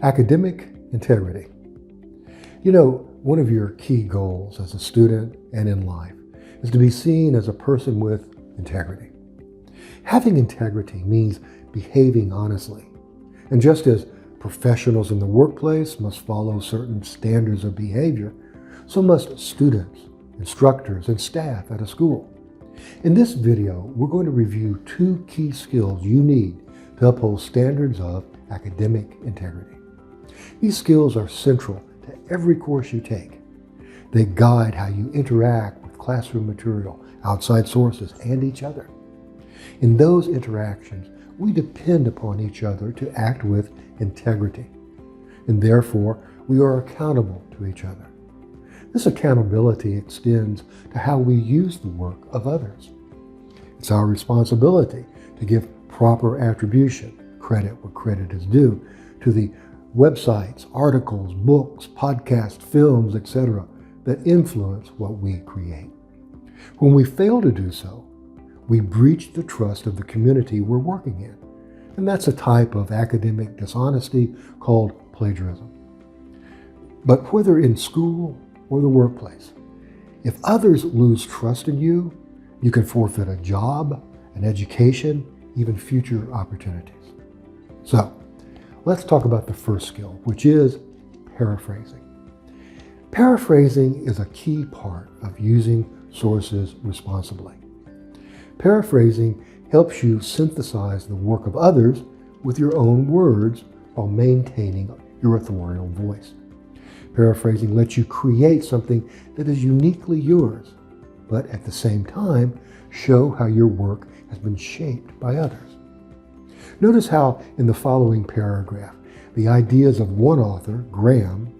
Academic integrity. You know, one of your key goals as a student and in life is to be seen as a person with integrity. Having integrity means behaving honestly. And just as professionals in the workplace must follow certain standards of behavior, so must students, instructors, and staff at a school. In this video, we're going to review 2 key skills you need to uphold standards of academic integrity. These skills are central to every course you take. They guide how you interact with classroom material, outside sources, and each other. In those interactions, we depend upon each other to act with integrity, and therefore we are accountable to each other. This accountability extends to how we use the work of others. It's our responsibility to give proper attribution, credit where credit is due, to the websites, articles, books, podcasts, films, etc. that influence what we create. When we fail to do so, we breach the trust of the community we're working in. And that's a type of academic dishonesty called plagiarism. But whether in school or the workplace, if others lose trust in you, you can forfeit a job, an education, even future opportunities. So, let's talk about the first skill, which is paraphrasing. Paraphrasing is a key part of using sources responsibly. Paraphrasing helps you synthesize the work of others with your own words while maintaining your authorial voice. Paraphrasing lets you create something that is uniquely yours, but at the same time, show how your work has been shaped by others. Notice how in the following paragraph, the ideas of one author, Graham,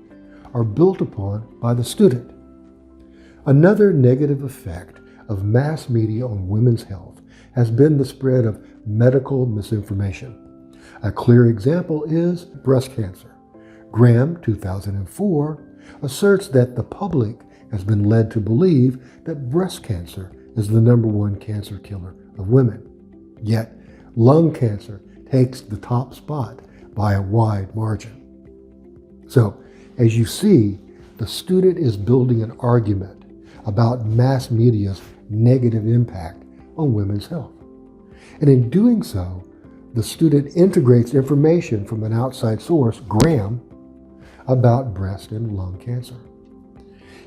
are built upon by the student. Another negative effect of mass media on women's health has been the spread of medical misinformation. A clear example is breast cancer. Graham, 2004, asserts that the public has been led to believe that breast cancer is the #1 cancer killer of women. Yet, lung cancer takes the top spot by a wide margin. So, as you see, the student is building an argument about mass media's negative impact on women's health. And in doing so, the student integrates information from an outside source, Graham, about breast and lung cancer.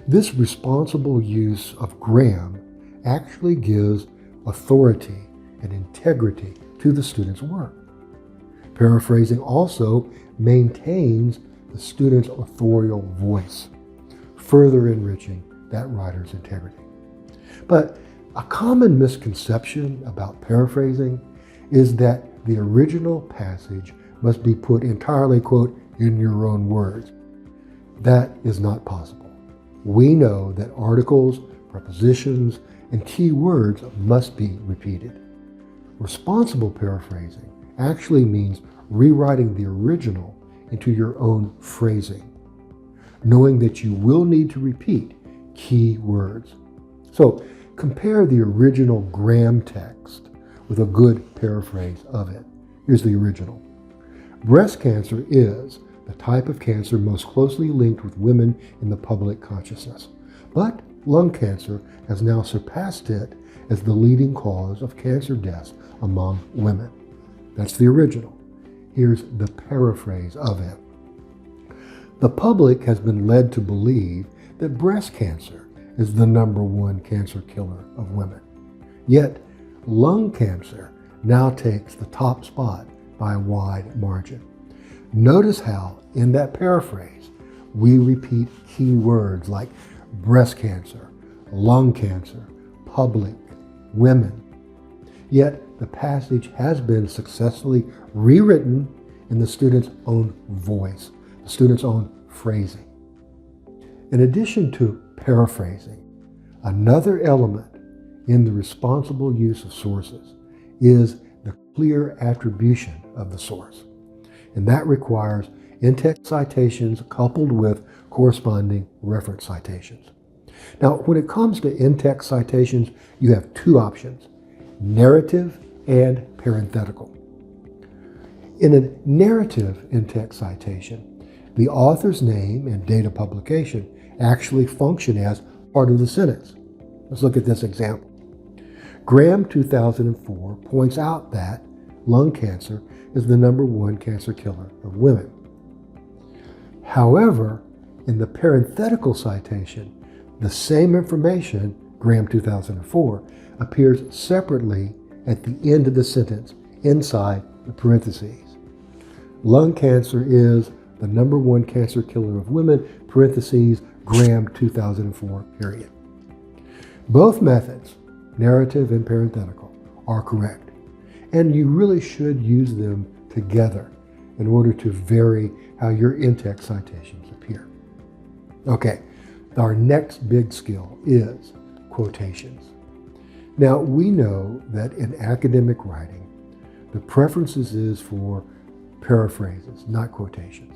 This responsible use of Graham actually gives authority and integrity to the student's work. Paraphrasing also maintains the student's authorial voice, further enriching that writer's integrity. But a common misconception about paraphrasing is that the original passage must be put entirely, quote, in your own words. That is not possible. We know that articles, prepositions, and key words must be repeated. Responsible paraphrasing actually means rewriting the original into your own phrasing, knowing that you will need to repeat key words. So compare the original Graham text with a good paraphrase of it. Here's the original. Breast cancer is the type of cancer most closely linked with women in the public consciousness. But lung cancer has now surpassed it as the leading cause of cancer deaths among women. That's the original. Here's the paraphrase of it. The public has been led to believe that breast cancer is the #1 cancer killer of women. Yet, lung cancer now takes the top spot by a wide margin. Notice how, in that paraphrase, we repeat key words like breast cancer, lung cancer, public, women. Yet, the passage has been successfully rewritten in the student's own voice, the student's own phrasing. In addition to paraphrasing, another element in the responsible use of sources is the clear attribution of the source. And that requires in-text citations coupled with corresponding reference citations. Now, when it comes to in-text citations, you have 2 options, narrative and parenthetical. In a narrative in-text citation, the author's name and date of publication actually function as part of the sentence. Let's look at this example. Graham 2004 points out that lung cancer is the #1 cancer killer of women. However, in the parenthetical citation, the same information, Graham 2004, appears separately at the end of the sentence inside the parentheses. Lung cancer is the #1 cancer killer of women, parentheses, Graham 2004, period. Both methods, narrative and parenthetical, are correct, and you really should use them together in order to vary how your in-text citations appear. Okay, our next big skill is quotations. Now, we know that in academic writing, the preferences is for paraphrases, not quotations.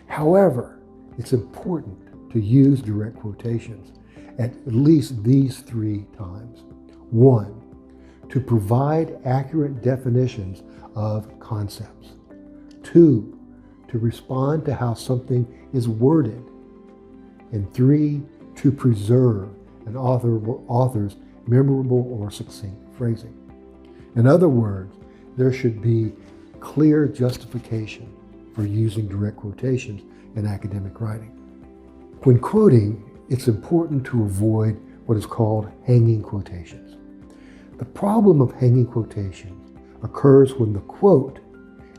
However, it's important to use direct quotations at least these 3 times. 1, to provide accurate definitions of concepts. 2, to respond to how something is worded. And 3, to preserve an author's memorable or succinct phrasing. In other words, there should be clear justification for using direct quotations in academic writing. When quoting, it's important to avoid what is called hanging quotations. The problem of hanging quotations occurs when the quote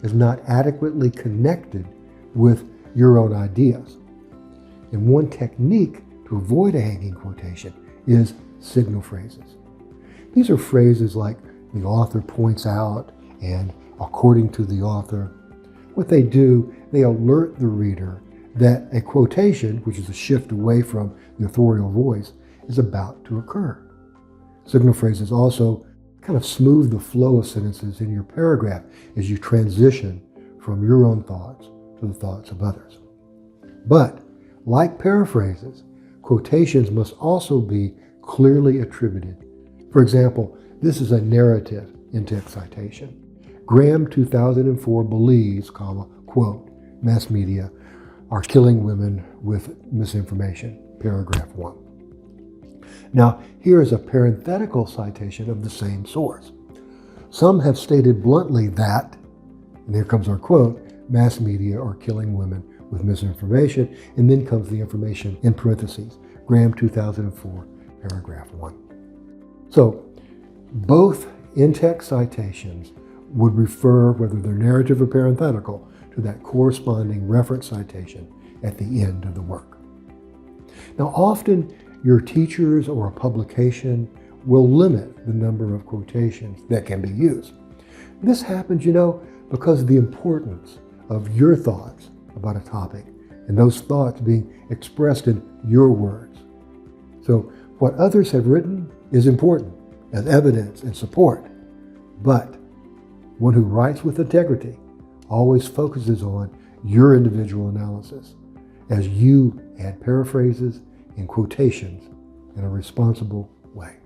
is not adequately connected with your own ideas. And one technique to avoid a hanging quotation is signal phrases. These are phrases like the author points out and according to the author. What they do, they alert the reader that a quotation, which is a shift away from the authorial voice, is about to occur. Signal phrases also kind of smooth the flow of sentences in your paragraph as you transition from your own thoughts to the thoughts of others. But, like paraphrases, quotations must also be clearly attributed. For example, this is a narrative in-text citation. Graham 2004 believes, quote, mass media are killing women with misinformation, paragraph 1. Now, here is a parenthetical citation of the same source. Some have stated bluntly that, and here comes our quote, mass media are killing women with misinformation, and then comes the information in parentheses, Graham 2004, paragraph 1. So, both in-text citations would refer, whether they're narrative or parenthetical, to that corresponding reference citation at the end of the work. Now, often your teachers or a publication will limit the number of quotations that can be used. This happens, because of the importance of your thoughts about a topic and those thoughts being expressed in your words. So what others have written is important as evidence and support, but one who writes with integrity always focuses on your individual analysis as you add paraphrases and quotations in a responsible way.